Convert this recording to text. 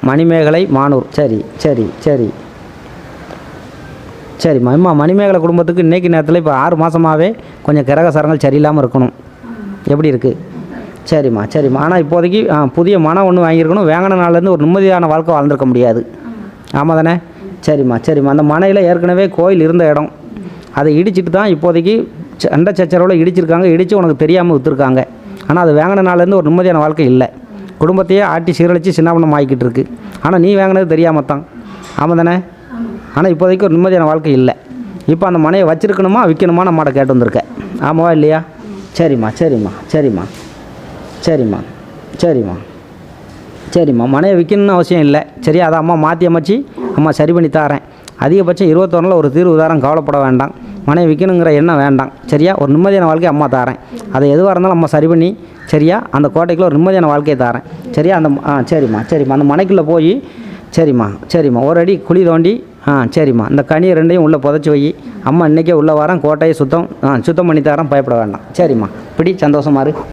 மணிமேகலை மானூர். சரி சரி சரி சரிம்மா. அம்மா மணிமேகலை குடும்பத்துக்கு இன்றைக்கி நேரத்தில் இப்போ 6 மாதமாகவே கொஞ்சம் கிரக சரங்கள் சரியில்லாமல் இருக்கணும். எப்படி இருக்குது? சரிம்மா சரிம்மா. ஆனால் இப்போதைக்கு புதிய மனம் ஒன்று வாங்கியிருக்கணும். வேங்கின நாள்லேருந்து ஒரு நிம்மதியான வாழ்க்கை வாழ்ந்துருக்க முடியாது. ஆமாம் தானே? சரிம்மா சரிம்மா. அந்த மனையில் ஏற்கனவே கோயில் இருந்த இடம், அதை இடிச்சிட்டு தான் இப்போதைக்கு சண்டை சச்சரவில் இடிச்சிருக்காங்க. இடித்து உனக்கு தெரியாமல் விற்றுருக்காங்க. ஆனால் அது வேங்கின நாள்லேருந்து ஒரு நிம்மதியான வாழ்க்கை இல்லை. குடும்பத்தையே ஆட்டி சீரழித்து சின்னாபனம் ஆகிக்கிட்டு இருக்கு. ஆனால் நீ வாங்கினது தெரியாமல் தான். ஆமாம் தானே? ஆனால் இப்போதைக்கு ஒரு நிம்மதியான வாழ்க்கை இல்லை. இப்போ அந்த மனையை வச்சுருக்கணுமா விற்கணுமா நம்மகிட்ட கேட்டு வந்திருக்கேன். ஆமாவா இல்லையா? சரிம்மா சரிம்மா சரிம்மா சரிம்மா சரிம்மா சரிம்மா. மனையை விற்கணும்னு அவசியம் இல்லை. சரியா? அதை அம்மா மாற்றி அமைச்சு அம்மா சரி பண்ணி தாரேன். அதிகபட்சம் 21 ஒரு தீர்வு தாரம். கவலைப்பட வேண்டாம். மனையை விற்கணுங்கிற எண்ணம் வேண்டாம். சரியா? ஒரு நிம்மதியான வாழ்க்கையை அம்மா தாரேன். அதை எதுவாக இருந்தாலும் அம்மா சரி பண்ணி, சரியா, அந்த கோட்டைக்குள்ளே ஒரு நிம்மதியான வாழ்க்கையை தாரேன். சரியா? அந்த சரிம்மா சரிம்மா. அந்த மனைக்குள்ளே போய் சரிம்மா சரிம்மா ஒரு அடி குழி தோண்டி சரிம்மா இந்த கனியை 2ஐயும் உள்ளே புதைச்சி வை. அம்மா இன்றைக்கே உள்ளே வரேன். கோட்டையை சுத்தம் பண்ணி தரேன். பயப்பட வேண்டாம். சரிம்மா. இப்படி சந்தோஷமா இரு.